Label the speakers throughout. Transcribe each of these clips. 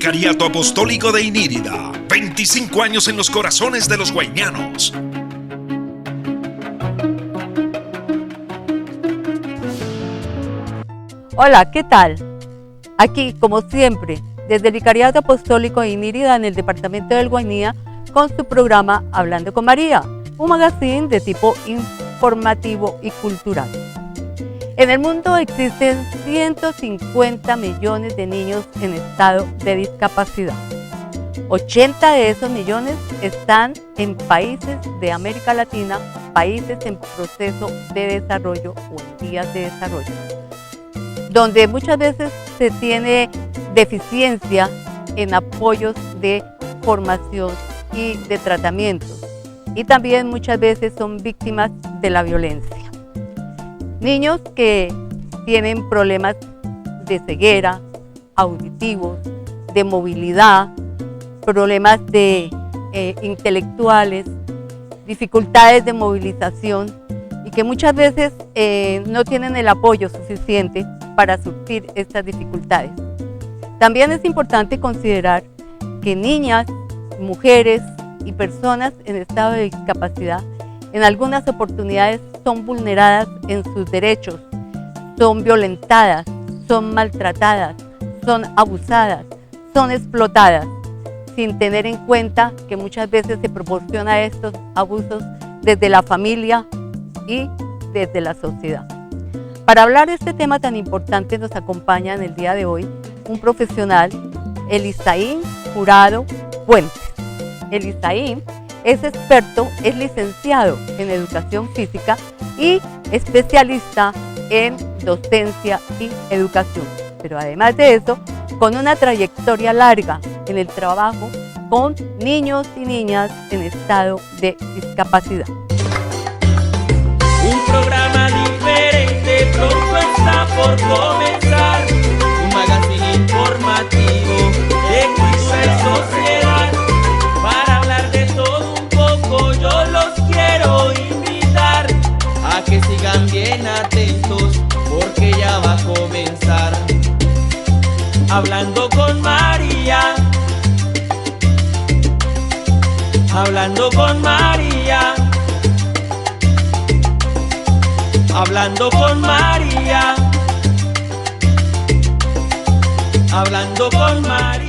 Speaker 1: Vicariato Apostólico de Inírida, 25 años en los corazones de los guainianos.
Speaker 2: Hola, ¿qué tal? Aquí, como siempre, desde el Vicariato Apostólico de Inírida en el departamento del Guainía, con su programa Hablando con María, un magazine de tipo informativo y cultural. En el mundo existen 150 millones de niños en estado de discapacidad. 80 de esos millones están en países de América Latina, países en proceso de desarrollo o en vías de desarrollo, donde muchas veces se tiene deficiencia en apoyos de formación y de tratamiento, y también muchas veces son víctimas de la violencia. Niños que tienen problemas de ceguera, auditivos, de movilidad, problemas intelectuales, dificultades de movilización y que muchas veces no tienen el apoyo suficiente para surtir estas dificultades. También es importante considerar que niñas, mujeres y personas en estado de discapacidad en algunas oportunidades son vulneradas en sus derechos, son violentadas, son maltratadas, son abusadas, son explotadas, sin tener en cuenta que muchas veces se proporciona estos abusos desde la familia y desde la sociedad. Para hablar de este tema tan importante nos acompaña en el día de hoy un profesional, Elisaín Jurado Puentes. Elisaín es experto, es licenciado en Educación Física y especialista en docencia y educación. Pero además de eso, con una trayectoria larga en el trabajo con niños y niñas en estado de discapacidad.
Speaker 3: Un programa diferente pronto está por comenzar, un magazine informativo de cultura y sociedad. Para hablar de todo un poco yo los quiero invitar a que sigan bien atentos porque ya va a comenzar. Hablando con María, hablando con María, hablando con María, hablando con María.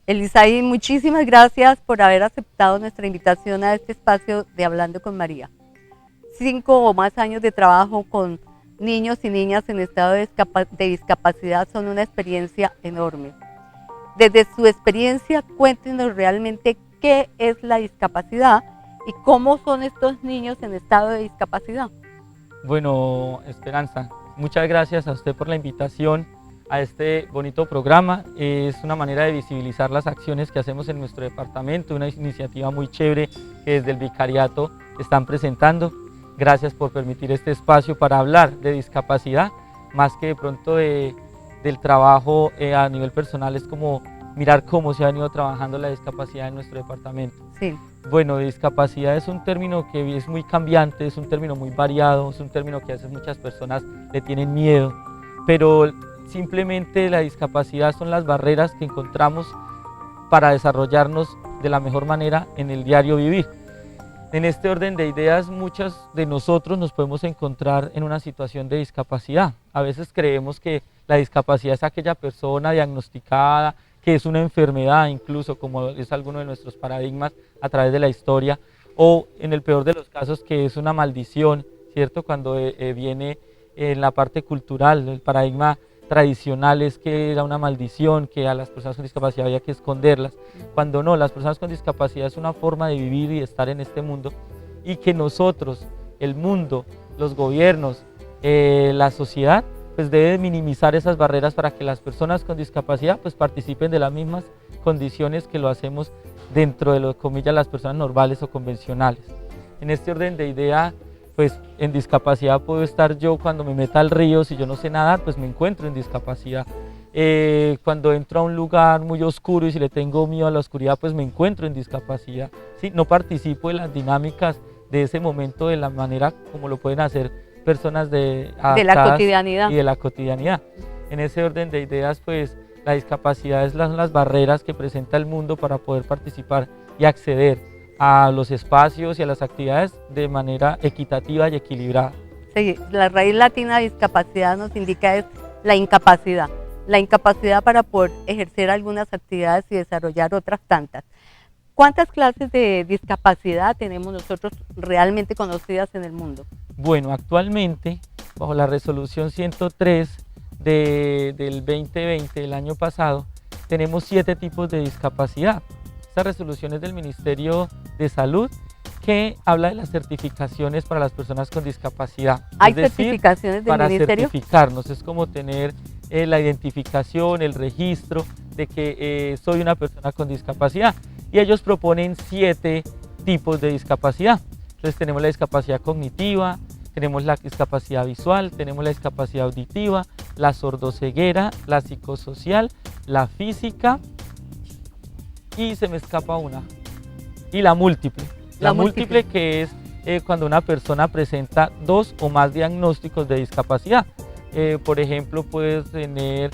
Speaker 2: Elisaín, muchísimas gracias por haber aceptado nuestra invitación a este espacio de Hablando con María. 5 o más años de trabajo con niños y niñas en estado de discapacidad son una experiencia enorme. Desde su experiencia, cuéntenos realmente qué es la discapacidad y cómo son estos niños en estado de discapacidad.
Speaker 4: Bueno, Esperanza, muchas gracias a usted por la invitación a este bonito programa. Es una manera de visibilizar las acciones que hacemos en nuestro departamento, una iniciativa muy chévere que desde el Vicariato están presentando. Gracias por permitir este espacio para hablar de discapacidad, más que de pronto del trabajo a nivel personal, es como mirar cómo se ha venido trabajando la discapacidad en nuestro departamento.
Speaker 2: Sí.
Speaker 4: Bueno, discapacidad es un término que es muy cambiante, es un término muy variado, es un término que a veces muchas personas le tienen miedo, pero simplemente la discapacidad son las barreras que encontramos para desarrollarnos de la mejor manera en el diario vivir. En este orden de ideas, muchos de nosotros nos podemos encontrar en una situación de discapacidad. A veces creemos que la discapacidad es aquella persona diagnosticada, que es una enfermedad incluso, como es alguno de nuestros paradigmas a través de la historia, o en el peor de los casos que es una maldición, ¿cierto? Cuando viene en la parte cultural, el paradigma tradicional es que era una maldición, que a las personas con discapacidad había que esconderlas, cuando no, las personas con discapacidad es una forma de vivir y de estar en este mundo, y que nosotros, el mundo, los gobiernos, la sociedad, pues debe minimizar esas barreras para que las personas con discapacidad pues participen de las mismas condiciones que lo hacemos dentro de lo comillas las personas normales o convencionales. En este orden de idea, pues en discapacidad puedo estar yo cuando me meta al río, si yo no sé nadar, pues me encuentro en discapacidad. Cuando entro a un lugar muy oscuro y si le tengo miedo a la oscuridad, pues me encuentro en discapacidad. ¿Sí? No participo en las dinámicas de ese momento de la manera como lo pueden hacer personas
Speaker 2: De la
Speaker 4: adaptadas
Speaker 2: cotidianidad.
Speaker 4: y de la cotidianidad. En ese orden de ideas, pues la discapacidad son las barreras que presenta el mundo para poder participar y acceder a los espacios y a las actividades de manera equitativa y equilibrada.
Speaker 2: Sí, la raíz latina de discapacidad nos indica es la incapacidad para poder ejercer algunas actividades y desarrollar otras tantas. ¿Cuántas clases de discapacidad tenemos nosotros realmente conocidas en el mundo?
Speaker 4: Bueno, actualmente, bajo la resolución 103 del 2020, del año pasado, tenemos 7 tipos de discapacidad. Esta resolución es del Ministerio de Salud, que habla de las certificaciones para las personas con discapacidad.
Speaker 2: ¿Hay
Speaker 4: Es decir,
Speaker 2: certificaciones del
Speaker 4: para
Speaker 2: ministerio?
Speaker 4: certificarnos, es como tener la identificación, el registro de que soy una persona con discapacidad. Y ellos proponen 7 tipos de discapacidad. Entonces tenemos la discapacidad cognitiva, tenemos la discapacidad visual, tenemos la discapacidad auditiva, la sordoceguera, la psicosocial, la física y se me escapa una, y la múltiple. La múltiple que es cuando una persona presenta 2 o más diagnósticos de discapacidad. Por ejemplo, puedes tener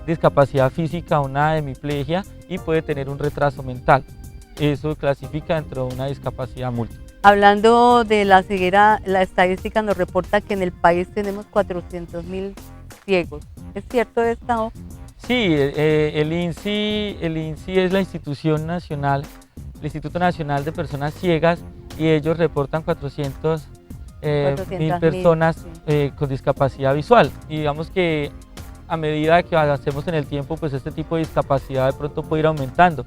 Speaker 4: discapacidad física, una hemiplegia, y puede tener un retraso mental. Eso clasifica dentro de una discapacidad múltiple.
Speaker 2: Hablando de la ceguera, la estadística nos reporta que en el país tenemos 400.000 ciegos. ¿Es cierto esto?
Speaker 4: Sí, el INSI es la institución nacional, el Instituto Nacional de Personas Ciegas, y ellos reportan 400.000 personas con discapacidad visual. Y digamos que a medida que avancemos en el tiempo, pues este tipo de discapacidad de pronto puede ir aumentando.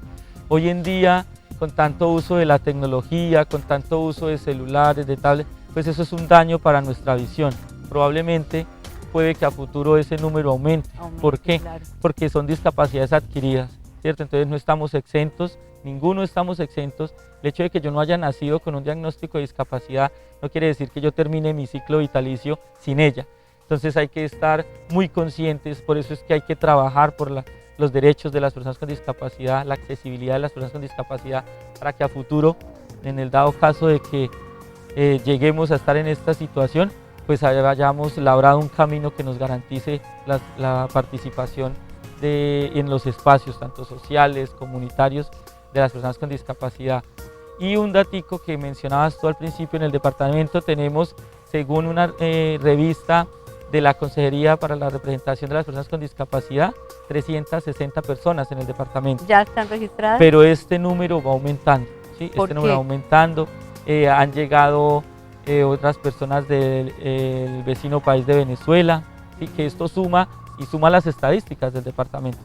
Speaker 4: Hoy en día, con tanto uso de la tecnología, con tanto uso de celulares, de tablets, pues eso es un daño para nuestra visión. Probablemente puede que a futuro ese número aumente. ¿Por qué?
Speaker 2: Claro.
Speaker 4: Porque son discapacidades adquiridas, ¿cierto? Entonces no estamos exentos, ninguno estamos exentos. El hecho de que yo no haya nacido con un diagnóstico de discapacidad no quiere decir que yo termine mi ciclo vitalicio sin ella. Entonces hay que estar muy conscientes, por eso es que hay que trabajar por los derechos de las personas con discapacidad, la accesibilidad de las personas con discapacidad, para que a futuro, en el dado caso de que lleguemos a estar en esta situación, pues hayamos labrado un camino que nos garantice la participación en los espacios, tanto sociales, comunitarios, de las personas con discapacidad. Y un datico que mencionabas tú al principio, en el departamento tenemos, según una revista de la Consejería para la Representación de las Personas con Discapacidad, 360 personas en el departamento.
Speaker 2: ¿Ya están registradas?
Speaker 4: Pero este número va aumentando, ¿sí?
Speaker 2: ¿Por
Speaker 4: Este número va aumentando. Han llegado otras personas del vecino país de Venezuela, ¿sí? Que esto suma y suma las estadísticas del departamento.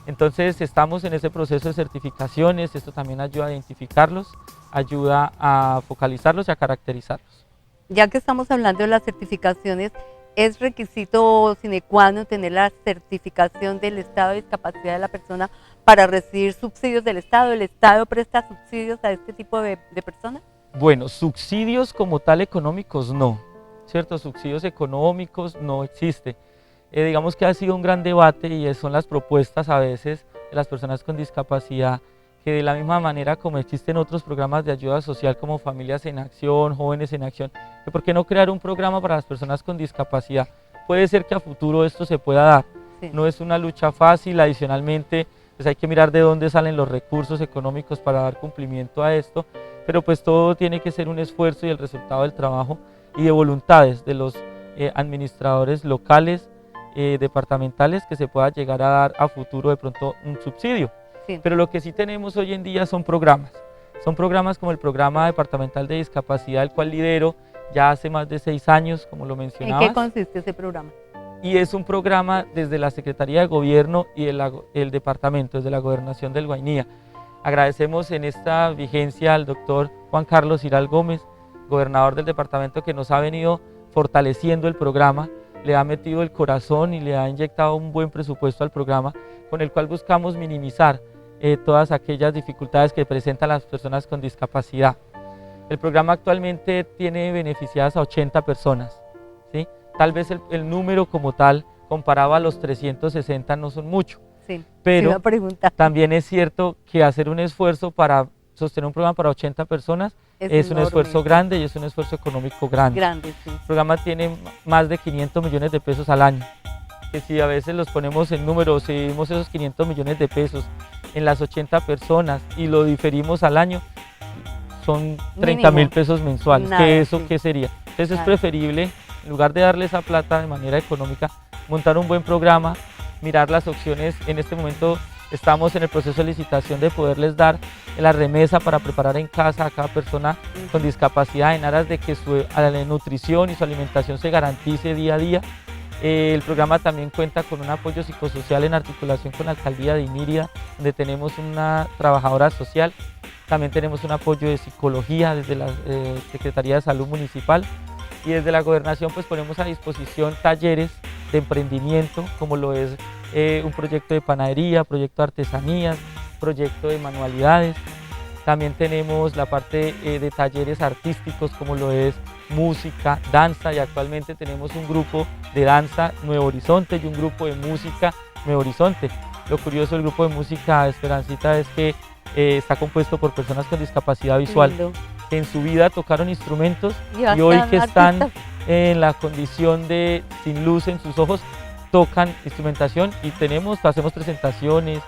Speaker 4: Entonces estamos en ese proceso de certificaciones, esto también ayuda a identificarlos, ayuda a focalizarlos y a caracterizarlos.
Speaker 2: Ya que estamos hablando de las certificaciones, ¿es requisito sine qua non tener la certificación del estado de discapacidad de la persona para recibir subsidios del Estado? ¿El Estado presta subsidios a este tipo de personas?
Speaker 4: Bueno, subsidios como tal económicos no, ¿cierto? Subsidios económicos no existe. Digamos que ha sido un gran debate y son las propuestas a veces de las personas con discapacidad, que de la misma manera como existen otros programas de ayuda social como Familias en Acción, Jóvenes en Acción, que ¿por qué no crear un programa para las personas con discapacidad? Puede ser que a futuro esto se pueda dar. Sí. No es una lucha fácil, adicionalmente pues hay que mirar de dónde salen los recursos económicos para dar cumplimiento a esto, pero pues todo tiene que ser un esfuerzo y el resultado del trabajo y de voluntades de los administradores locales, departamentales, que se pueda llegar a dar a futuro de pronto un subsidio. Sí. Pero lo que sí tenemos hoy en día son programas como el programa departamental de discapacidad, el cual lidero ya hace más de 6 años, como lo mencionabas.
Speaker 2: ¿En qué consiste ese programa?
Speaker 4: Y es un programa desde la Secretaría de Gobierno y el departamento, desde la Gobernación del Guainía. Agradecemos en esta vigencia al doctor Juan Carlos Iral Gómez, gobernador del departamento, que nos ha venido fortaleciendo el programa, le ha metido el corazón y le ha inyectado un buen presupuesto al programa, con el cual buscamos minimizar todas aquellas dificultades que presentan las personas con discapacidad. El programa actualmente tiene beneficiadas a 80 personas, ¿sí? Tal vez el número como tal, comparado a los 360, no son mucho,
Speaker 2: sí,
Speaker 4: pero también es cierto que hacer un esfuerzo para sostener un programa para 80 personas es un
Speaker 2: enorme.
Speaker 4: esfuerzo grande y es un esfuerzo económico grande.
Speaker 2: Grande, sí.
Speaker 4: El programa tiene más de 500 millones de pesos al año, que si a veces los ponemos en números, si dimos esos 500 millones de pesos en las 80 personas y lo diferimos al año, son 30.000 pesos mensuales.
Speaker 2: Nada,
Speaker 4: ¿Qué eso
Speaker 2: sí.
Speaker 4: qué sería? Entonces
Speaker 2: Nada.
Speaker 4: es preferible, en lugar de darle esa plata de manera económica, montar un buen programa, mirar las opciones. En este momento estamos en el proceso de licitación de poderles dar la remesa para preparar en casa a cada persona con discapacidad en aras de que su nutrición y su alimentación se garantice día a día. El programa también cuenta con un apoyo psicosocial en articulación con la Alcaldía de Inírida, donde tenemos una trabajadora social. También tenemos un apoyo de psicología desde la Secretaría de Salud Municipal, y desde la Gobernación pues ponemos a disposición talleres de emprendimiento, como lo es un proyecto de panadería, proyecto de artesanías, proyecto de manualidades. También tenemos la parte de talleres artísticos, como lo es música, danza, y actualmente tenemos un grupo de danza Nuevo Horizonte y un grupo de música Nuevo Horizonte. Lo curioso del grupo de música Esperancita es que está compuesto por personas con discapacidad visual,
Speaker 2: Lindo.
Speaker 4: que en su vida tocaron instrumentos
Speaker 2: Y
Speaker 4: y hoy
Speaker 2: hasta
Speaker 4: que están
Speaker 2: artistas.
Speaker 4: en la condición de sin luz en sus ojos, tocan instrumentación, y hacemos presentaciones,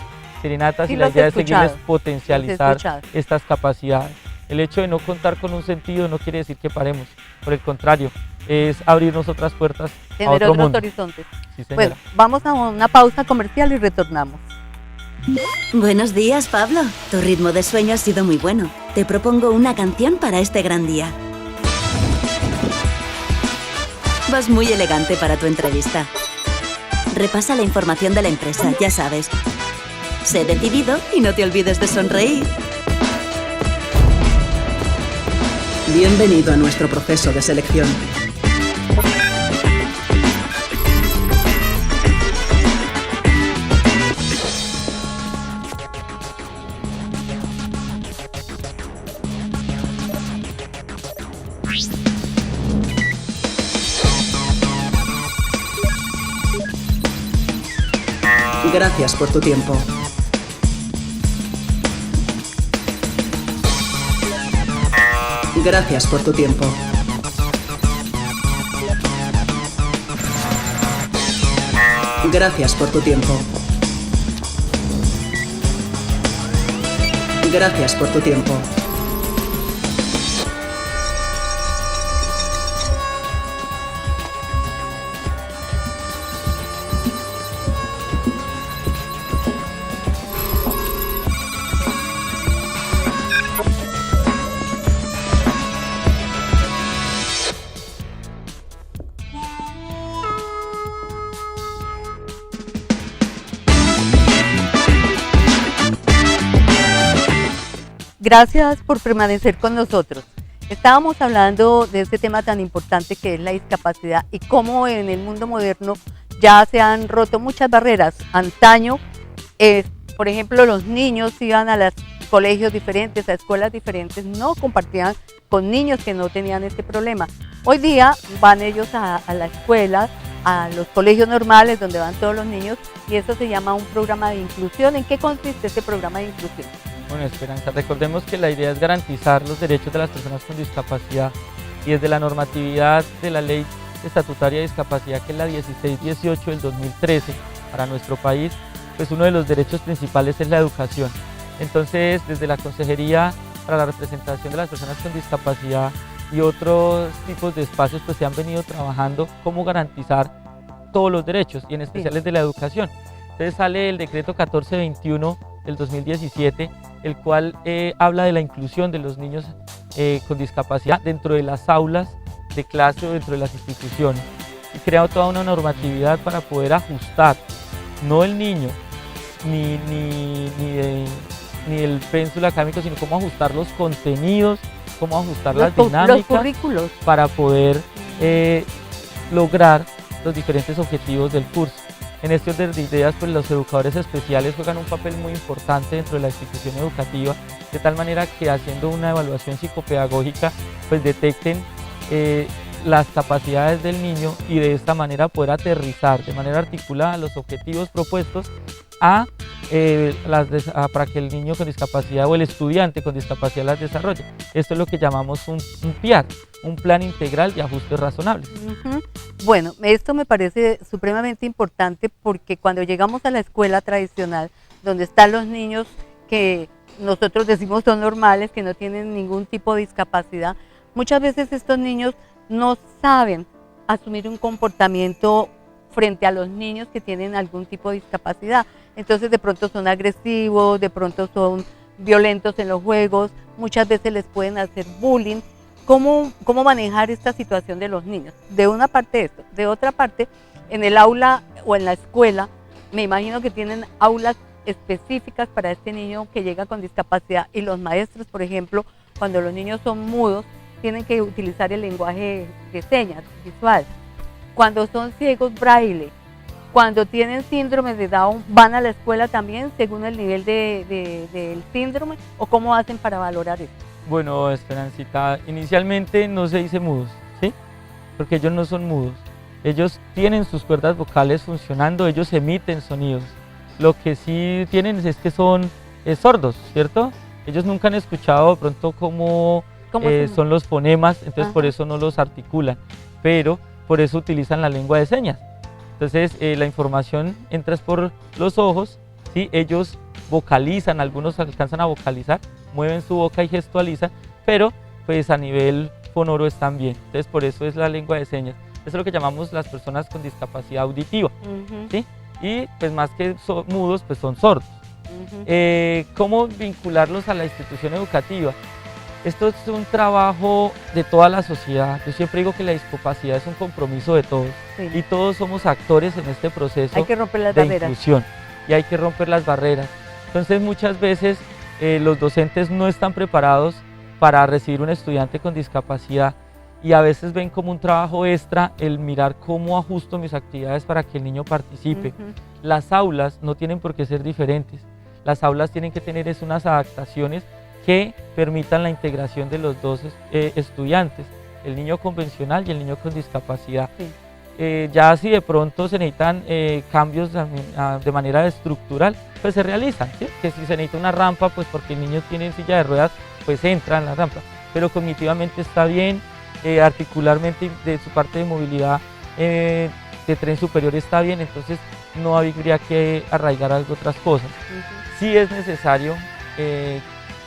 Speaker 4: serenatas,
Speaker 2: Sí,
Speaker 4: y la
Speaker 2: los he
Speaker 4: idea es
Speaker 2: escuchado,
Speaker 4: seguirles potencializar
Speaker 2: escuchado.
Speaker 4: estas capacidades. El hecho de no contar con un sentido no quiere decir que paremos, por el contrario, es abrirnos otras puertas a
Speaker 2: Tener
Speaker 4: otro
Speaker 2: otros
Speaker 4: mundo.
Speaker 2: horizontes.
Speaker 4: Sí, señora.
Speaker 2: Bueno, vamos a una pausa comercial y retornamos.
Speaker 5: Buenos días, Pablo. Tu ritmo de sueño ha sido muy bueno. Te propongo una canción para este gran día. Vas muy elegante para tu entrevista. Repasa la información de la empresa, ya sabes. Sé decidido y no te olvides de sonreír.
Speaker 6: Bienvenido a nuestro proceso de selección. Gracias por tu tiempo. Gracias por tu tiempo. Gracias por tu tiempo. Gracias por tu tiempo.
Speaker 2: Gracias por permanecer con nosotros. Estábamos hablando de este tema tan importante que es la discapacidad y cómo en el mundo moderno ya se han roto muchas barreras. Antaño, por ejemplo, los niños iban a los colegios diferentes, a escuelas diferentes, no compartían con niños que no tenían este problema. Hoy día van ellos a la escuela, a los colegios normales donde van todos los niños, y eso se llama un programa de inclusión. ¿En qué consiste este programa de inclusión?
Speaker 4: Bueno, Esperanza, recordemos que la idea es garantizar los derechos de las personas con discapacidad, y desde la normatividad de la Ley Estatutaria de Discapacidad, que es la 1618 del 2013 para nuestro país, pues uno de los derechos principales es la educación. Entonces, desde la Consejería para la Representación de las Personas con Discapacidad y otros tipos de espacios, pues se han venido trabajando cómo garantizar todos los derechos, y en especial el de la educación. Entonces sale el decreto 1421 del 2017, el cual habla de la inclusión de los niños con discapacidad dentro de las aulas de clase o dentro de las instituciones, y crea toda una normatividad para poder ajustar, no el niño, ni el pénsulo académico, sino cómo ajustar los contenidos, cómo ajustar las
Speaker 2: Los
Speaker 4: dinámicas
Speaker 2: currículos.
Speaker 4: para poder lograr los diferentes objetivos del curso. En este orden de ideas, pues los educadores especiales juegan un papel muy importante dentro de la institución educativa, de tal manera que haciendo una evaluación psicopedagógica, pues detecten las capacidades del niño, y de esta manera poder aterrizar de manera articulada los objetivos propuestos a para que el niño con discapacidad o el estudiante con discapacidad las desarrolle. Esto es lo que llamamos un PIAR, un plan integral de ajustes razonables.
Speaker 2: Bueno, esto me parece supremamente importante porque cuando llegamos a la escuela tradicional, donde están los niños que nosotros decimos son normales, que no tienen ningún tipo de discapacidad, muchas veces estos niños no saben asumir un comportamiento frente a los niños que tienen algún tipo de discapacidad. Entonces de pronto son agresivos, de pronto son violentos en los juegos, muchas veces les pueden hacer bullying. ¿Cómo manejar esta situación de los niños? De una parte esto, de otra parte, en el aula o en la escuela, me imagino que tienen aulas específicas para este niño que llega con discapacidad y los maestros, por ejemplo, cuando los niños son mudos, tienen que utilizar el lenguaje de señas visual. Cuando son ciegos, braille. Cuando tienen síndrome de Down, ¿van a la escuela también según el nivel del síndrome o cómo hacen para valorar esto?
Speaker 4: Bueno, Esperancita, inicialmente no se dice mudos, ¿sí? Porque ellos no son mudos. Ellos tienen sus cuerdas vocales funcionando, ellos emiten sonidos. Lo que sí tienen es que son sordos, ¿cierto? Ellos nunca han escuchado de pronto cómo son los fonemas, entonces por eso no los articulan, pero por eso utilizan la lengua de señas. Entonces la información entra por los ojos, ¿sí? Ellos vocalizan, algunos alcanzan a vocalizar, mueven su boca y gestualizan, pero pues a nivel fonoro están bien. Entonces por eso es la lengua de señas. Eso es lo que llamamos las personas con discapacidad auditiva, ¿sí? Y pues más que mudos, pues son sordos. ¿Cómo vincularlos a la institución educativa? Esto es un trabajo de toda la sociedad. Yo siempre digo que la discapacidad es un compromiso de todos, sí, y todos somos actores en este proceso.
Speaker 2: Hay que romper las
Speaker 4: de
Speaker 2: barreras.
Speaker 4: Inclusión, y hay que romper las barreras. Entonces muchas veces los docentes no están preparados para recibir un estudiante con discapacidad y a veces ven como un trabajo extra el mirar cómo ajusto mis actividades para que el niño participe. Las aulas no tienen por qué ser diferentes. Las aulas tienen que tener unas adaptaciones que permitan la integración de los dos estudiantes, el niño convencional y el niño con discapacidad. Sí. Ya si de pronto se necesitan cambios de manera estructural, pues se realizan, ¿sí? Que si se necesita una rampa, pues porque el niño tiene silla de ruedas, pues entra en la rampa, pero cognitivamente está bien, articularmente de su parte de movilidad de tren superior está bien, entonces no habría que arraigar algo otras cosas. Sí es necesario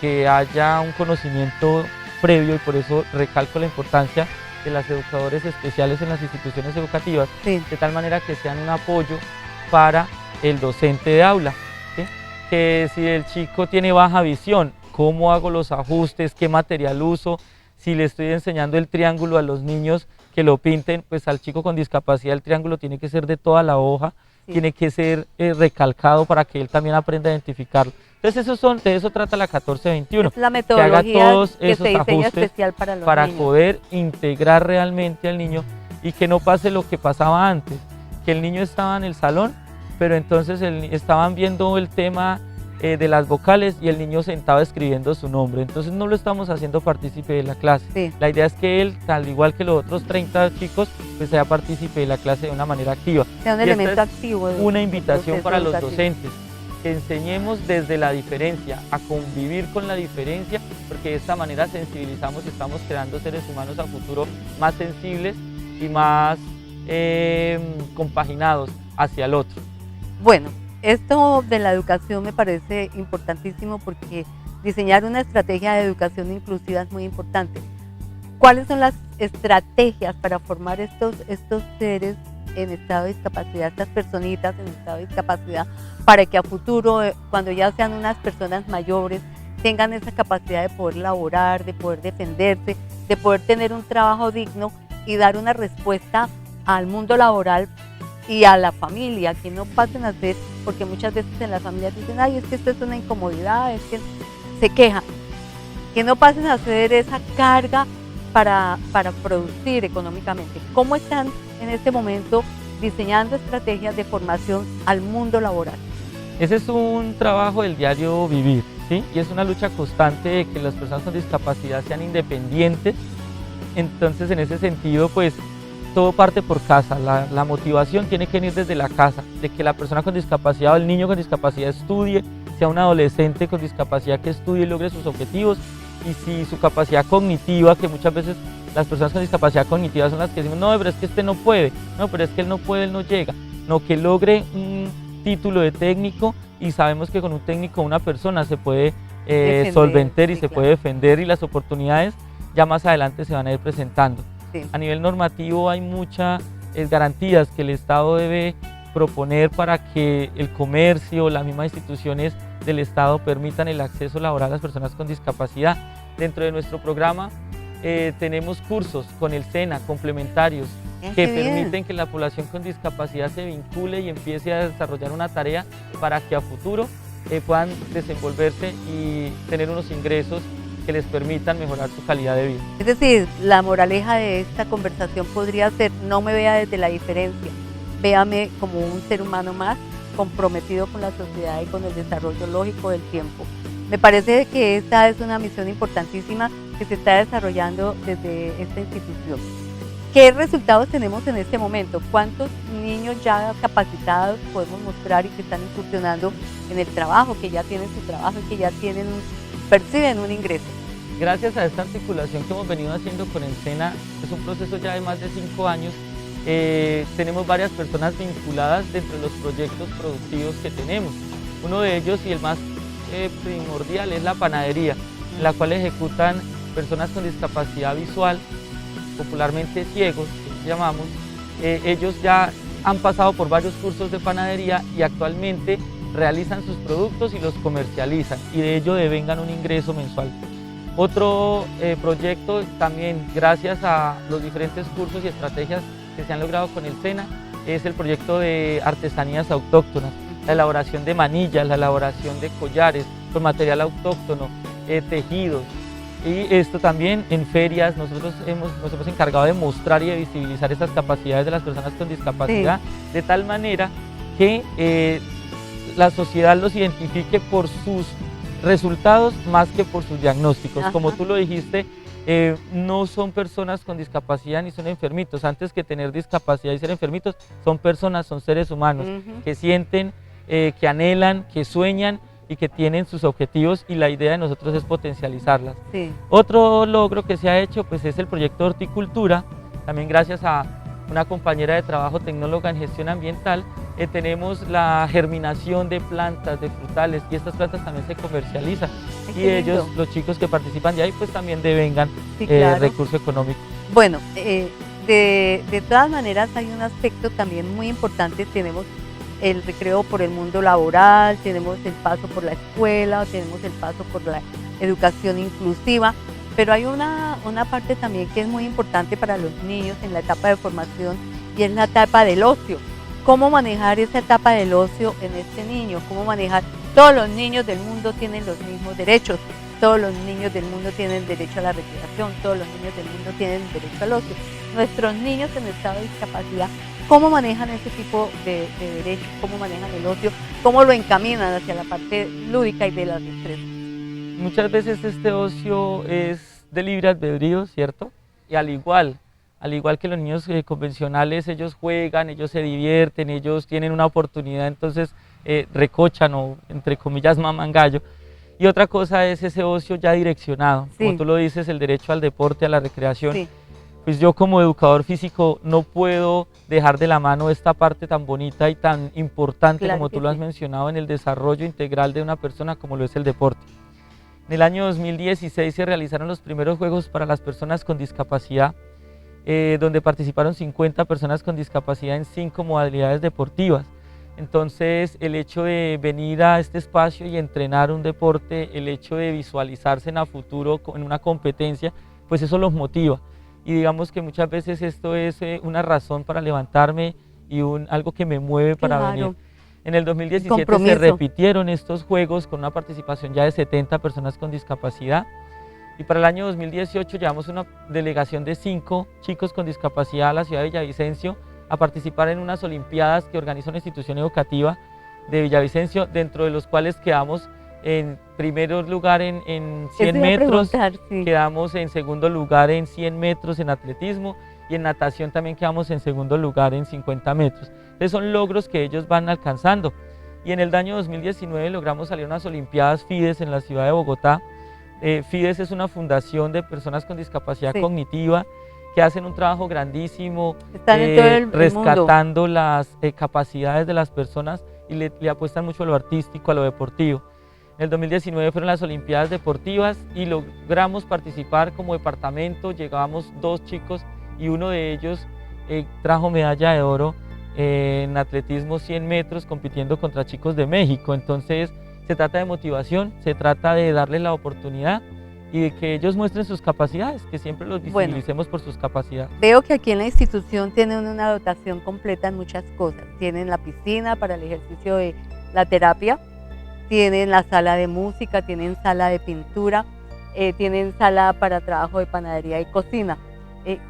Speaker 4: que haya un conocimiento previo y por eso recalco la importancia de los educadores especiales en las instituciones educativas, sí, de tal manera que sean un apoyo para el docente de aula, ¿sí? Que si el chico tiene baja visión, ¿cómo hago los ajustes? ¿Qué material uso? Si le estoy enseñando el triángulo a los niños que lo pinten, pues al chico con discapacidad el triángulo tiene que ser de toda la hoja, sí, tiene que ser recalcado para que él también aprenda a identificarlo. Entonces de eso trata la 1421,
Speaker 2: es la metodología
Speaker 4: que haga todos esos
Speaker 2: se diseña
Speaker 4: ajustes
Speaker 2: especial para los
Speaker 4: para
Speaker 2: niños,
Speaker 4: poder integrar realmente al niño y que no pase lo que pasaba antes, que el niño estaba en el salón, pero entonces estaban viendo el tema de las vocales y el niño sentado escribiendo su nombre, entonces no lo estamos haciendo partícipe de la clase. Sí. La idea es que él, al igual que los otros 30 chicos, pues sea partícipe de la clase de una manera activa.
Speaker 2: Sea un elemento activo.
Speaker 4: Una invitación para los docentes, que enseñemos desde la diferencia, a convivir con la diferencia, porque de esta manera sensibilizamos y estamos creando seres humanos a futuro más sensibles y más compaginados hacia el otro.
Speaker 2: Bueno, esto de la educación me parece importantísimo porque diseñar una estrategia de educación inclusiva es muy importante. ¿Cuáles son las estrategias para formar estos seres en estado de discapacidad, estas personitas en estado de discapacidad, para que a futuro, cuando ya sean unas personas mayores, tengan esa capacidad de poder laborar, de poder defenderse, de poder tener un trabajo digno y dar una respuesta al mundo laboral y a la familia, que no pasen a ser, porque muchas veces en las familias dicen, ay, es que esto es una incomodidad, es que se quejan, que no pasen a ser esa carga para producir económicamente. ¿Cómo están en este momento diseñando estrategias de formación al mundo laboral?
Speaker 4: Ese es un trabajo del diario vivir, ¿sí? Y es una lucha constante de que las personas con discapacidad sean independientes. Entonces, en ese sentido, pues, todo parte por casa, la motivación tiene que venir desde la casa, de que la persona con discapacidad o el niño con discapacidad estudie, sea un adolescente con discapacidad que estudie y logre sus objetivos, y si su capacidad cognitiva, que muchas veces las personas con discapacidad cognitiva son las que decimos, no, pero es que este no puede, no, pero es que él no puede, él no llega, no, que logre un título de técnico, y sabemos que con un técnico una persona se puede solventar y
Speaker 2: sí,
Speaker 4: se
Speaker 2: claro.
Speaker 4: puede defender, y las oportunidades ya más adelante se van a ir presentando.
Speaker 2: Sí.
Speaker 4: A nivel normativo hay muchas garantías que el Estado debe proponer para que el comercio, las mismas instituciones del Estado permitan el acceso laboral a las personas con discapacidad. Dentro de nuestro programa tenemos cursos con el SENA complementarios que
Speaker 2: Qué bien.
Speaker 4: permiten que la población con discapacidad se vincule y empiece a desarrollar una tarea para que a futuro puedan desenvolverse y tener unos ingresos que les permitan mejorar su calidad de vida.
Speaker 2: Es decir, la moraleja de esta conversación podría ser, no me vea desde la diferencia, véame como un ser humano más comprometido con la sociedad y con el desarrollo lógico del tiempo. Me parece que esta es una misión importantísima que se está desarrollando desde esta institución. ¿Qué resultados tenemos en este momento? ¿Cuántos niños ya capacitados podemos mostrar y que están incursionando en el trabajo, que ya tienen su trabajo y que ya perciben un ingreso?
Speaker 4: Gracias a esta articulación que hemos venido haciendo con el SENA, es un proceso ya de más de 5 años, tenemos varias personas vinculadas dentro de los proyectos productivos que tenemos. Uno de ellos y el más primordial es la panadería, en la cual ejecutan personas con discapacidad visual, popularmente ciegos, que llamamos. Ellos ya han pasado por varios cursos de panadería y actualmente realizan sus productos y los comercializan, y de ello devengan un ingreso mensual. Otro proyecto también, gracias a los diferentes cursos y estrategias que se han logrado con el SENA, es el proyecto de artesanías autóctonas, la elaboración de manillas, la elaboración de collares con material autóctono, tejidos. Y esto también en ferias nosotros nos hemos encargado de mostrar y de visibilizar estas capacidades de las personas con discapacidad, sí, de tal manera que la sociedad los identifique por sus resultados más que por sus diagnósticos. Ajá. Como tú lo dijiste, no son personas con discapacidad ni son enfermitos. Antes que tener discapacidad y ser enfermitos, son personas, son seres humanos, que sienten, que anhelan, que sueñan y que tienen sus objetivos, y la idea de nosotros es potencializarlas. Sí. Otro logro que se ha hecho pues, es el proyecto de horticultura, también gracias a una compañera de trabajo tecnóloga en gestión ambiental. Tenemos la germinación de plantas, de frutales, y estas plantas también se comercializan. Y ellos, los chicos que participan de ahí, pues también devengan, sí, claro, recurso económico.
Speaker 2: Bueno, de todas maneras hay un aspecto también muy importante. Tenemos el recreo por el mundo laboral, tenemos el paso por la escuela, tenemos el paso por la educación inclusiva, pero hay una parte también que es muy importante para los niños en la etapa de formación, y es la etapa del ocio. ¿Cómo manejar esa etapa del ocio en este niño? ¿Cómo manejar? Todos los niños del mundo tienen los mismos derechos, todos los niños del mundo tienen derecho a la recreación, todos los niños del mundo tienen derecho al ocio. Nuestros niños en estado de discapacidad, ¿cómo manejan ese tipo de derechos? ¿Cómo manejan el ocio? ¿Cómo lo encaminan hacia la parte lúdica y de las destrezas?
Speaker 4: Muchas veces este ocio es de libre albedrío, ¿cierto? Y al igual que los niños convencionales, ellos juegan, ellos se divierten, ellos tienen una oportunidad, entonces recochan o, entre comillas, maman gallo. Y otra cosa es ese ocio ya direccionado, sí, como tú lo dices, el derecho al deporte, a la recreación. Sí. Pues yo como educador físico no puedo dejar de la mano esta parte tan bonita y tan importante, claro, como tú lo has mencionado, en el desarrollo integral de una persona, como lo es el deporte. En el año 2016 se realizaron los primeros Juegos para las personas con discapacidad, donde participaron 50 personas con discapacidad en 5 modalidades deportivas. Entonces el hecho de venir a este espacio y entrenar un deporte, el hecho de visualizarse en a futuro en una competencia, pues eso los motiva. Y digamos que muchas veces esto es una razón para levantarme y algo que me mueve para, claro, venir. En el 2017 se repitieron estos Juegos con una participación ya de 70 personas con discapacidad. Y para el año 2018 llevamos una delegación de 5 chicos con discapacidad a la ciudad de Villavicencio a participar en unas olimpiadas que organiza una institución educativa de Villavicencio, dentro de los cuales quedamos en primer lugar en 100 metros, sí, quedamos en segundo lugar en 100 metros en atletismo, y en natación también quedamos en segundo lugar en 50 metros. Entonces son logros que ellos van alcanzando. Y en el año 2019 logramos salir a unas Olimpiadas FIDES en la ciudad de Bogotá. FIDES es una fundación de personas con discapacidad cognitiva que hacen un trabajo grandísimo,
Speaker 2: están en todo el
Speaker 4: rescatando las capacidades de las personas y le apuestan mucho a lo artístico, a lo deportivo. En el 2019 fueron las Olimpiadas Deportivas y logramos participar como departamento. Llegábamos 2 chicos y uno de ellos trajo medalla de oro en atletismo 100 metros compitiendo contra chicos de México. Entonces se trata de motivación, se trata de darles la oportunidad y de que ellos muestren sus capacidades, que siempre los visibilicemos por sus capacidades.
Speaker 2: Veo que aquí en la institución tienen una dotación completa en muchas cosas. Tienen la piscina para el ejercicio de la terapia, tienen la sala de música, tienen sala de pintura, tienen sala para trabajo de panadería y cocina.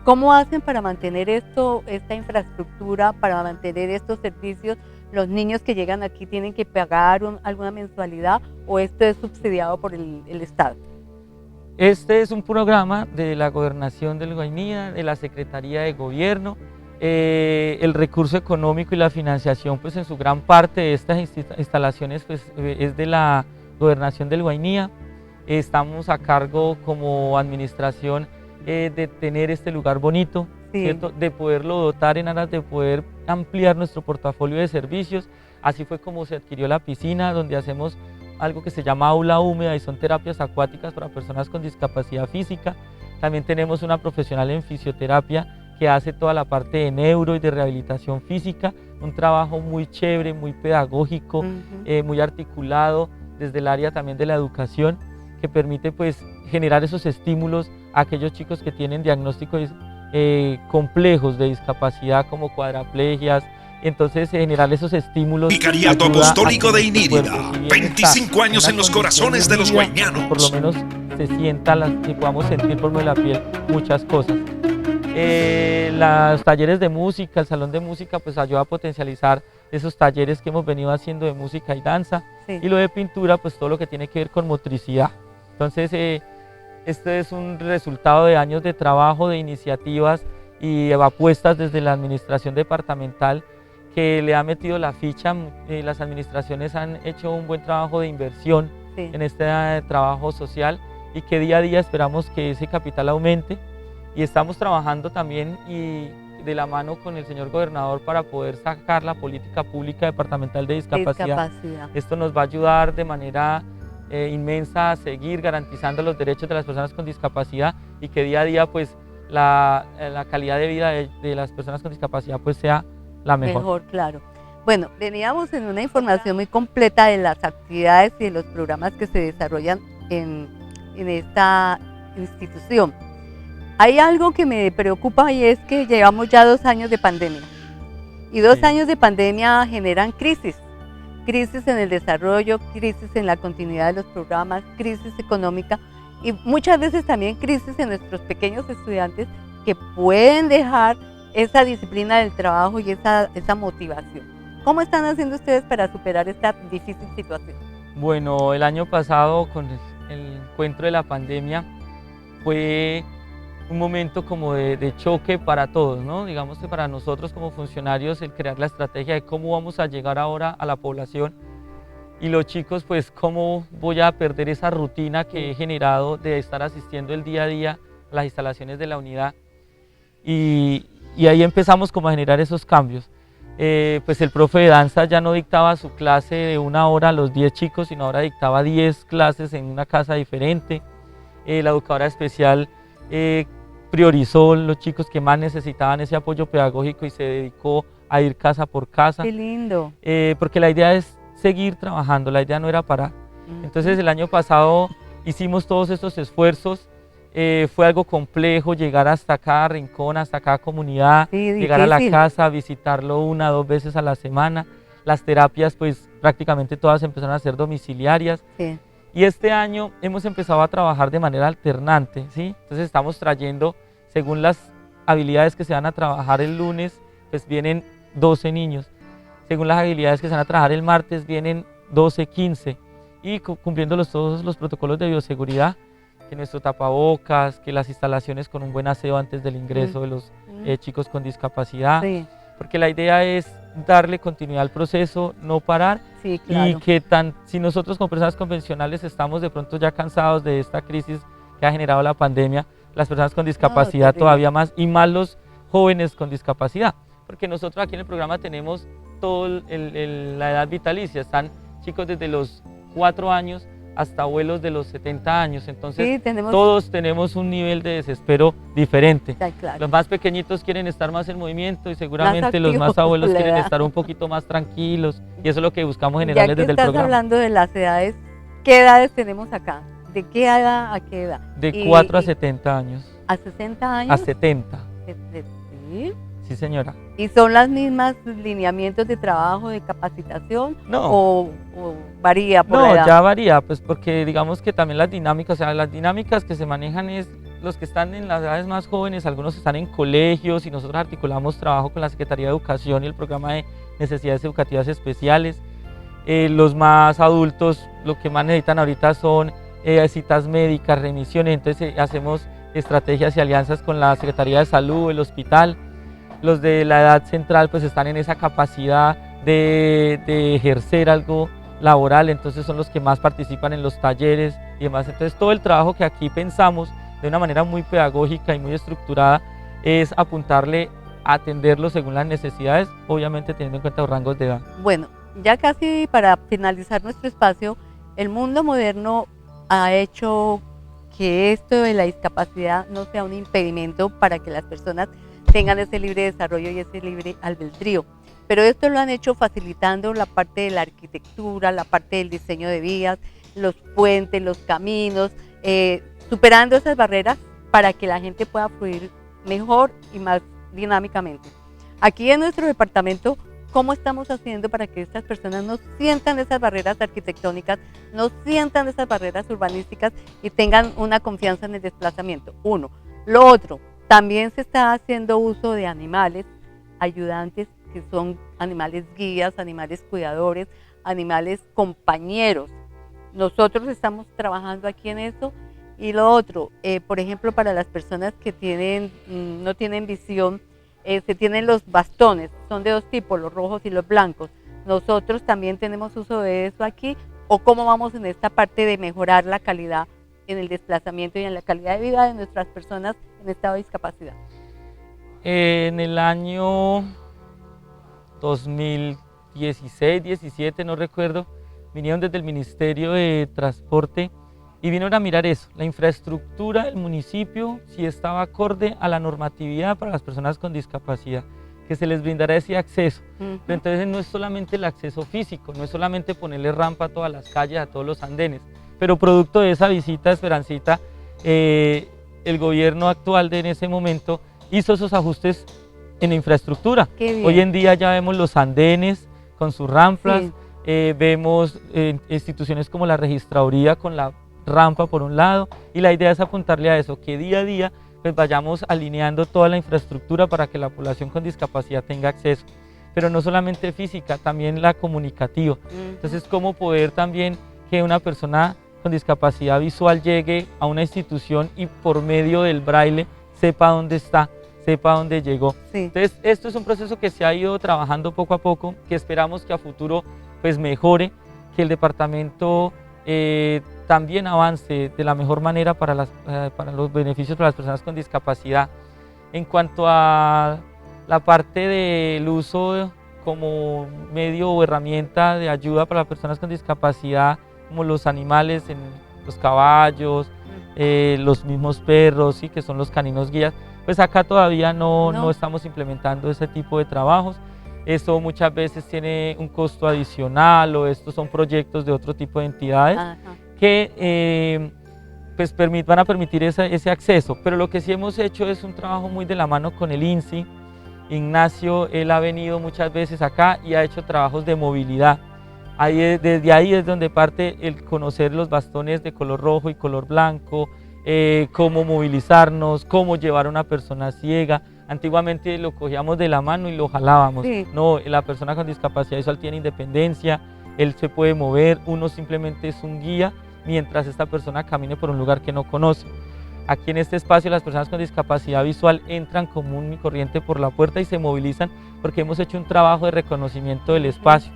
Speaker 2: ¿Cómo hacen para mantener esta infraestructura, para mantener estos servicios? ¿Los niños que llegan aquí tienen que pagar alguna mensualidad o esto es subsidiado por el Estado?
Speaker 4: Este es un programa de la Gobernación del Guainía, de la Secretaría de Gobierno. El recurso económico y la financiación, pues en su gran parte de estas instalaciones pues, es de la Gobernación del Guainía. Estamos a cargo como administración de tener este lugar bonito, ¿cierto? De poderlo dotar en aras de poder ampliar nuestro portafolio de servicios. Así fue como se adquirió la piscina, donde hacemos algo que se llama aula húmeda y son terapias acuáticas para personas con discapacidad física. También tenemos una profesional en fisioterapia que hace toda la parte de neuro y de rehabilitación física, un trabajo muy chévere, muy pedagógico, muy articulado desde el área también de la educación, que permite pues generar esos estímulos a aquellos chicos que tienen diagnósticos complejos de discapacidad como cuadraplegias. Entonces generar esos estímulos.
Speaker 1: Vicariato Apostólico de Inírida, 25 años en los corazones de los guainianos.
Speaker 4: Por lo menos se sienta, que podamos sentir por medio de la piel muchas cosas. Los talleres de música, el salón de música pues ayuda a potencializar esos talleres que hemos venido haciendo de música y danza. Y lo de pintura pues todo lo que tiene que ver con motricidad. Entonces este es un resultado de años de trabajo, de iniciativas y apuestas desde la administración departamental que le ha metido la ficha. Las administraciones han hecho un buen trabajo de inversión en este trabajo social y que día a día esperamos que ese capital aumente y estamos trabajando también y de la mano con el señor gobernador para poder sacar la política pública departamental de discapacidad. Esto nos va a ayudar de manera inmensa a seguir garantizando los derechos de las personas con discapacidad y que día a día pues la calidad de vida de las personas con discapacidad pues sea la mejor.
Speaker 2: Claro. Bueno, veníamos en una información muy completa de las actividades y de los programas que se desarrollan en esta institución. Hay algo que me preocupa y es que llevamos ya 2 años de pandemia y 2 años de pandemia generan crisis en el desarrollo, crisis en la continuidad de los programas, crisis económica y muchas veces también crisis en nuestros pequeños estudiantes que pueden dejar esa disciplina del trabajo y esa motivación. ¿Cómo están haciendo ustedes para superar esta difícil situación?
Speaker 4: Bueno, el año pasado con el encuentro de la pandemia fue un momento como de choque para todos, ¿no? Digamos que para nosotros como funcionarios el crear la estrategia de cómo vamos a llegar ahora a la población y los chicos pues cómo voy a perder esa rutina que he generado de estar asistiendo el día a día a las instalaciones de la unidad y ahí empezamos como a generar esos cambios. Pues el profe de danza ya no dictaba su clase de 1 hora a los 10 chicos, sino ahora dictaba 10 clases en una casa diferente. La educadora especial priorizó los chicos que más necesitaban ese apoyo pedagógico y se dedicó a ir casa por casa.
Speaker 2: ¡Qué lindo!
Speaker 4: Porque la idea es seguir trabajando, la idea no era parar. Entonces el año pasado hicimos todos estos esfuerzos. Fue algo complejo llegar hasta cada rincón, hasta cada comunidad, llegar a la casa, visitarlo 1 o 2 veces a la semana. Las terapias pues prácticamente todas empezaron a ser domiciliarias. Y este año hemos empezado a trabajar de manera alternante, ¿sí? Entonces estamos trayendo, según las habilidades que se van a trabajar el lunes, pues vienen 12 niños. Según las habilidades que se van a trabajar el martes, vienen 12, 15. Y cumpliendo todos los protocolos de bioseguridad, que nuestro tapabocas, que las instalaciones con un buen aseo antes del ingreso de los chicos con discapacidad,
Speaker 2: Sí,
Speaker 4: porque la idea es darle continuidad al proceso, no parar,
Speaker 2: sí, claro.
Speaker 4: y que si nosotros como personas convencionales estamos de pronto ya cansados de esta crisis que ha generado la pandemia, las personas con discapacidad
Speaker 2: terrible.
Speaker 4: todavía más, y más los jóvenes con discapacidad, porque nosotros aquí en el programa tenemos toda la edad vitalicia, están chicos desde los 4 años hasta abuelos de los 70 años, entonces
Speaker 2: Sí, tenemos,
Speaker 4: todos tenemos un nivel de desespero diferente.
Speaker 2: sí, claro.
Speaker 4: Los más pequeñitos quieren estar más en movimiento y seguramente los
Speaker 2: activos
Speaker 4: más abuelos
Speaker 2: por la
Speaker 4: quieren
Speaker 2: edad.
Speaker 4: estar un poquito más tranquilos, y eso es lo que buscamos
Speaker 2: Ya
Speaker 4: generarles
Speaker 2: que
Speaker 4: desde el
Speaker 2: estás
Speaker 4: programa.
Speaker 2: hablando de las edades, ¿qué edades tenemos acá? ¿De qué edad a qué edad?
Speaker 4: De
Speaker 2: Y-
Speaker 4: 4 a
Speaker 2: y-
Speaker 4: 70 años.
Speaker 2: ¿A 60
Speaker 4: A
Speaker 2: años?
Speaker 4: 70,
Speaker 2: Sí.
Speaker 4: sí señora.
Speaker 2: ¿Y son las mismas lineamientos de trabajo, de capacitación?
Speaker 4: No.
Speaker 2: ¿O varía por la
Speaker 4: No,
Speaker 2: edad?
Speaker 4: ya varía, pues porque digamos que también las dinámicas, o sea, las dinámicas que se manejan es los que están en las edades más jóvenes, algunos están en colegios y nosotros articulamos trabajo con la Secretaría de Educación y el programa de necesidades educativas especiales. Los más adultos, lo que más necesitan ahorita son citas médicas, remisiones, entonces hacemos estrategias y alianzas con la Secretaría de Salud, el hospital. Los de la edad central pues están en esa capacidad de ejercer algo laboral, entonces son los que más participan en los talleres y demás. Entonces todo el trabajo que aquí pensamos de una manera muy pedagógica y muy estructurada es apuntarle a atenderlos según las necesidades, obviamente teniendo en cuenta los rangos de edad.
Speaker 2: Bueno, ya casi para finalizar nuestro espacio, el mundo moderno ha hecho que esto de la discapacidad no sea un impedimento para que las personas tengan ese libre desarrollo y ese libre albedrío. Pero esto lo han hecho facilitando la parte de la arquitectura, la parte del diseño de vías, los puentes, los caminos, superando esas barreras para que la gente pueda fluir mejor y más dinámicamente. Aquí en nuestro departamento, ¿cómo estamos haciendo para que estas personas no sientan esas barreras arquitectónicas, no sientan esas barreras urbanísticas y tengan una confianza en el desplazamiento? Uno. Lo otro, también se está haciendo uso de animales ayudantes, que son animales guías, animales cuidadores, animales compañeros. Nosotros estamos trabajando aquí en eso. Y lo otro, por ejemplo, para las personas que no tienen visión, se tienen los bastones, son de dos tipos, los rojos y los blancos. Nosotros también tenemos uso de eso aquí, o cómo vamos en esta parte de mejorar la calidad en el desplazamiento y en la calidad de vida de nuestras personas en estado de discapacidad.
Speaker 4: En el año 2016, 17, no recuerdo, vinieron desde el Ministerio de Transporte y vinieron a mirar eso, la infraestructura del municipio, si estaba acorde a la normatividad para las personas con discapacidad, que se les brindará ese acceso. Pero entonces no es solamente el acceso físico, no es solamente ponerle rampa a todas las calles, a todos los andenes, pero producto de esa visita, Esperancita, el gobierno actual en ese momento hizo esos ajustes en la infraestructura.
Speaker 2: Qué bien.
Speaker 4: Hoy en día ya vemos los andenes con sus rampas,
Speaker 2: Sí.
Speaker 4: vemos instituciones como la registraduría con la rampa por un lado, y la idea es apuntarle a eso, que día a día pues vayamos alineando toda la infraestructura para que la población con discapacidad tenga acceso, pero no solamente física, también la comunicativa. Entonces, cómo poder también que una persona con discapacidad visual llegue a una institución y por medio del braille sepa dónde está, sepa dónde llegó.
Speaker 2: Sí.
Speaker 4: Entonces, esto es un proceso que se ha ido trabajando poco a poco, que esperamos que a futuro pues mejore, que el departamento también avance de la mejor manera para los beneficios para las personas con discapacidad. En cuanto a la parte del uso como medio o herramienta de ayuda para las personas con discapacidad, como los animales, los caballos, los mismos perros, ¿sí? Que son los caninos guías, pues acá todavía no estamos implementando ese tipo de trabajos. Esto muchas veces tiene un costo adicional, o estos son proyectos de otro tipo de entidades.
Speaker 2: Ajá.
Speaker 4: Que pues van a permitir ese acceso, pero lo que sí hemos hecho es un trabajo muy de la mano con el INSI. Ignacio, él ha venido muchas veces acá y ha hecho trabajos de movilidad. Desde ahí es donde parte el conocer los bastones de color rojo y color blanco, cómo movilizarnos, cómo llevar a una persona ciega. Antiguamente lo cogíamos de la mano y lo jalábamos.
Speaker 2: Sí.
Speaker 4: No, la persona con discapacidad visual tiene independencia, él se puede mover, uno simplemente es un guía mientras esta persona camine por un lugar que no conoce. Aquí en este espacio las personas con discapacidad visual entran común y corriente por la puerta y se movilizan porque hemos hecho un trabajo de reconocimiento del espacio.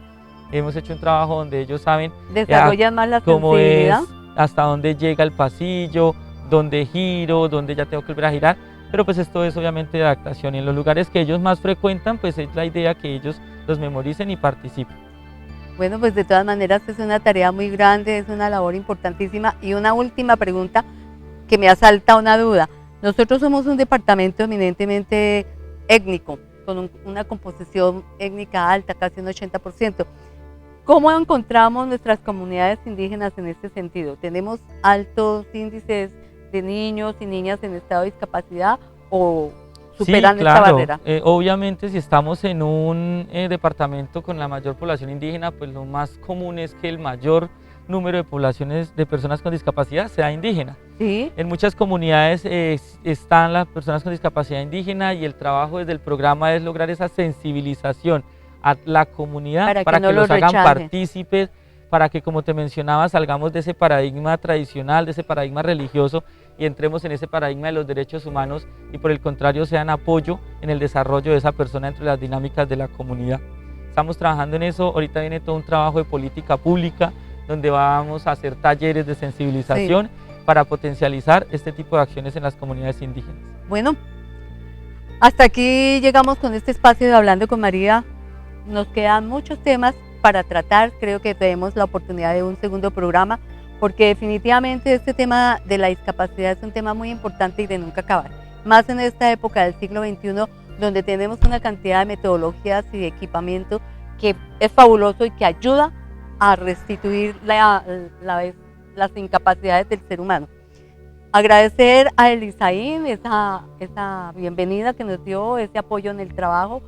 Speaker 4: Hemos hecho un trabajo donde ellos saben
Speaker 2: Desarrollan más la
Speaker 4: cómo es,
Speaker 2: sensibilidad.
Speaker 4: hasta dónde llega el pasillo, dónde giro, dónde ya tengo que volver a girar, pero pues esto es obviamente de adaptación y en los lugares que ellos más frecuentan pues es la idea que ellos los memoricen y participen.
Speaker 2: Bueno, pues de todas maneras es una tarea muy grande, es una labor importantísima. Y una última pregunta que me asalta una duda. Nosotros somos un departamento eminentemente étnico, con una composición étnica alta, casi un 80%. ¿Cómo encontramos nuestras comunidades indígenas en este sentido? ¿Tenemos altos índices de niños y niñas en estado de discapacidad o superan
Speaker 4: Sí, claro.
Speaker 2: esta barrera?
Speaker 4: Obviamente si estamos en un departamento con la mayor población indígena, pues lo más común es que el mayor número de poblaciones de personas con discapacidad sea indígena.
Speaker 2: Sí.
Speaker 4: En muchas comunidades están las personas con discapacidad indígena y el trabajo desde el programa es lograr esa sensibilización a la comunidad para
Speaker 2: no
Speaker 4: que los hagan
Speaker 2: rechacen.
Speaker 4: partícipes, para que, como te mencionaba, salgamos de ese paradigma tradicional, de ese paradigma religioso y entremos en ese paradigma de los derechos humanos y por el contrario sean apoyo en el desarrollo de esa persona entre las dinámicas de la comunidad. Estamos trabajando en eso, ahorita viene todo un trabajo de política pública donde vamos a hacer talleres de sensibilización para potencializar este tipo de acciones en las comunidades indígenas.
Speaker 2: Bueno, hasta aquí llegamos con este espacio de Hablando con María. Nos quedan muchos temas para tratar, creo que tenemos la oportunidad de un segundo programa, porque definitivamente este tema de la discapacidad es un tema muy importante y de nunca acabar, más en esta época del siglo XXI, donde tenemos una cantidad de metodologías y de equipamiento que es fabuloso y que ayuda a restituir las incapacidades del ser humano. Agradecer a Elisaín esa bienvenida que nos dio, ese apoyo en el trabajo,